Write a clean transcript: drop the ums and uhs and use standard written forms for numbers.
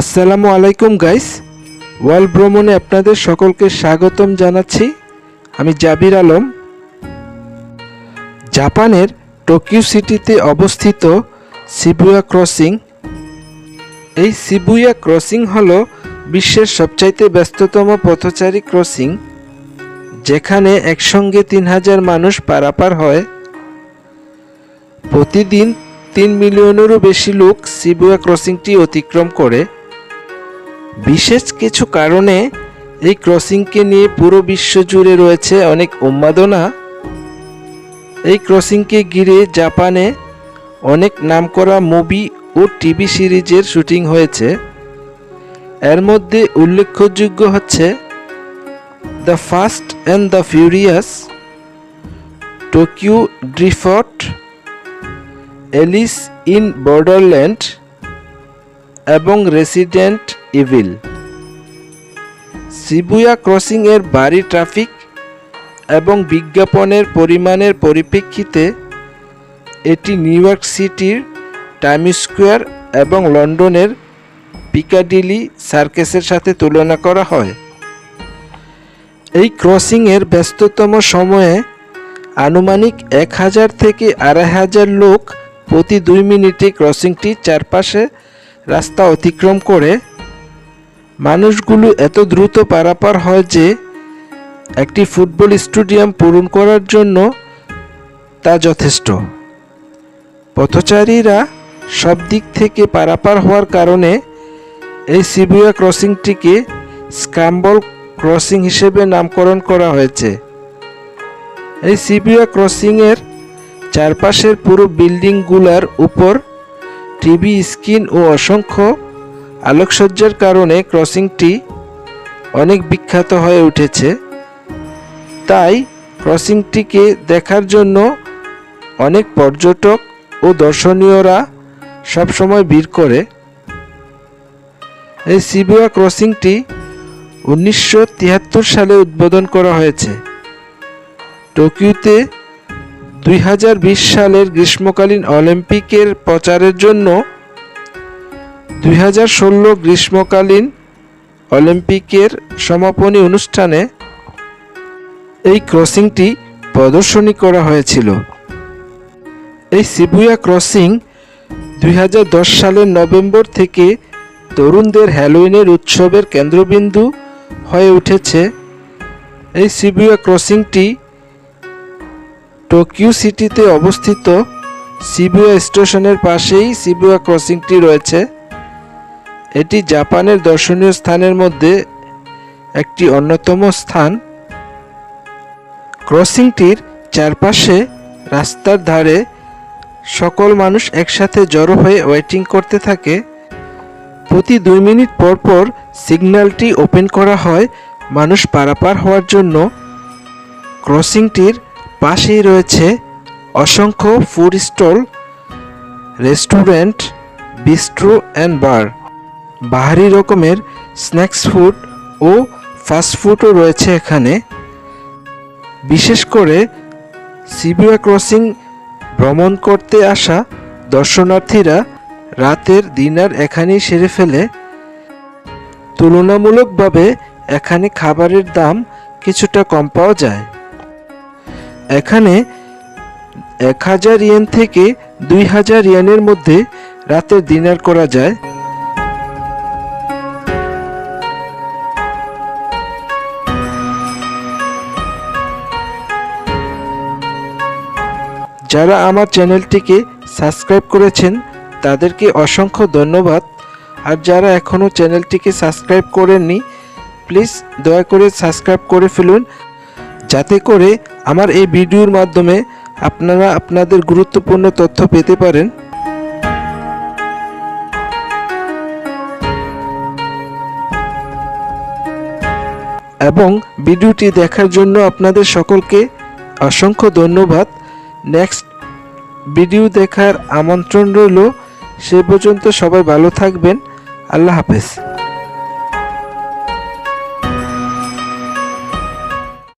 আসসালামু আলাইকুম guys, world ভ্রমণে আপনাদের সকলকে স্বাগতম জানাচ্ছি। আমি জাবির আলম। জাপানের টোকিও সিটিতে অবস্থিত শিবুয়া ক্রসিং। এই শিবুয়া ক্রসিং হলো বিশ্বের সবচাইতে ব্যস্ততম পথচারী ক্রসিং, যেখানে একসঙ্গে 3000 মানুষ পারাপার হয়। প্রতিদিন 3 মিলিয়নেরও বেশি লোক শিবুয়া ক্রসিংটি অতিক্রম করে। বিশেষ কিছু কারণে এই ক্রসিংকে নিয়ে পুরো বিশ্ব জুড়ে রয়েছে অনেক উন্মাদনা। এই ক্রসিংকে ঘিরে জাপানে অনেক নামকরা মুভি ও টিভি সিরিজের শুটিং হয়েছে। এর মধ্যে উল্লেখযোগ্য হচ্ছে the Fast and the Furious, Tokyo Drift, Alice in Borderland এবং রেসিডেন্ট ইভিল। শিবুয়া ক্রসিং এর ভারী ট্রাফিক এবং বিজ্ঞাপনের পরিমাণের পরিপ্রেক্ষিতে এটি নিউ ইয়র্ক সিটির টাইম স্কোয়ার এবং লন্ডনের পিকাডিলি সার্কাসের সাথে তুলনা করা হয়। এই ক্রসিং এর ব্যস্ততম সময়ে আনুমানিক 1000 থেকে 2500 লোক প্রতি 2 মিনিটে ক্রসিংটির চারপাশে রাস্তা অতিক্রম করে। মানুষগুলো এত দ্রুত পারাপার হয় যে একটি ফুটবল স্টেডিয়াম পূরণ করার জন্য তা যথেষ্ট। পথচারীরা সব দিক থেকে পারাপার হওয়ার কারণে এই শিবুয়া ক্রসিংটিকে স্ক্র্যাম্বল ক্রসিং হিসেবে নামকরণ করা হয়েছে। এই শিবুয়া ক্রসিংয়ের চারপাশের পুরো বিল্ডিংগুলোর উপর টিভি স্ক্রিন ও অসংখ্য আলোকসজ্জার কারণে ক্রসিংটি অনেক বিখ্যাত হয়ে উঠেছে। তাই ক্রসিংটিকে দেখার জন্য অনেক পর্যটক ও দর্শনীয়রা সবসময় ভিড় করে। এই শিবুয়া ক্রসিংটি 1973 সালে উদ্বোধন করা হয়েছে। টোকিওতে 2020 সালের গ্রীষ্মকালীন অলিম্পিকের প্রচারের জন্য 2016 গ্রীষ্মকালীন অলিম্পিকের সমাপনী অনুষ্ঠানে এই ক্রসিংটি প্রদর্শনী করা হয়েছিল। এই শিবুয়া ক্রসিং 2010 সালের নভেম্বর থেকে তরুণদের হ্যালোউইনের উৎসবের কেন্দ্রবিন্দু হয়ে উঠেছে। এই শিবুয়া ক্রসিংটি টোকিও সিটিতে অবস্থিত শিবুয়া স্টেশনের পাশেই শিবুয়া ক্রসিংটি রয়েছে। এটি জাপানের দর্শনীয় স্থানের মধ্যে একটি অন্যতম স্থান। ক্রসিংটির চারপাশে রাস্তার ধারে সকল মানুষ একসাথে জড়ো হয়ে ওয়েটিং করতে থাকে। প্রতি 2 মিনিট পর পর সিগন্যালটি ওপেন করা হয় মানুষ পারাপার হওয়ার জন্য। ক্রসিংটির পাশেই রয়েছে অসংখ্য food stall, restaurant, bistro and bar. বাহারি রকমের স্ন্যাক্স ফুড ও ফাস্ট ফুডও রয়েছে এখানে। বিশেষ করে শিবুয়া ক্রসিং ভ্রমণ করতে আসা দর্শনার্থীরা রাতের ডিনার এখানেই সেরে ফেলে। তুলনামূলকভাবে এখানে খাবারের দাম কিছুটা কম পাওয়া যায়। এখানে 1000 ইয়েন থেকে 2000 ইয়েনের মধ্যে রাতের ডিনার করা যায়। যারা আমার চ্যানেলটিকে সাবস্ক্রাইব করেছেন তাদেরকে অসংখ্য ধন্যবাদ। আর যারা এখনও চ্যানেলটিকে সাবস্ক্রাইব করেননি, প্লিজ দয়া করে সাবস্ক্রাইব করে ফেলুন, যাতে করে আমার এই ভিডিওর মাধ্যমে আপনারা আপনাদের গুরুত্বপূর্ণ তথ্য পেতে পারেন। এবং ভিডিওটি দেখার জন্য আপনাদের সকলকে অসংখ্য ধন্যবাদ। নেক্সট ভিডিও দেখার আমন্ত্রণ রইল। সে পর্যন্ত সবাই ভালো থাকবেন। আল্লাহ হাফেজ।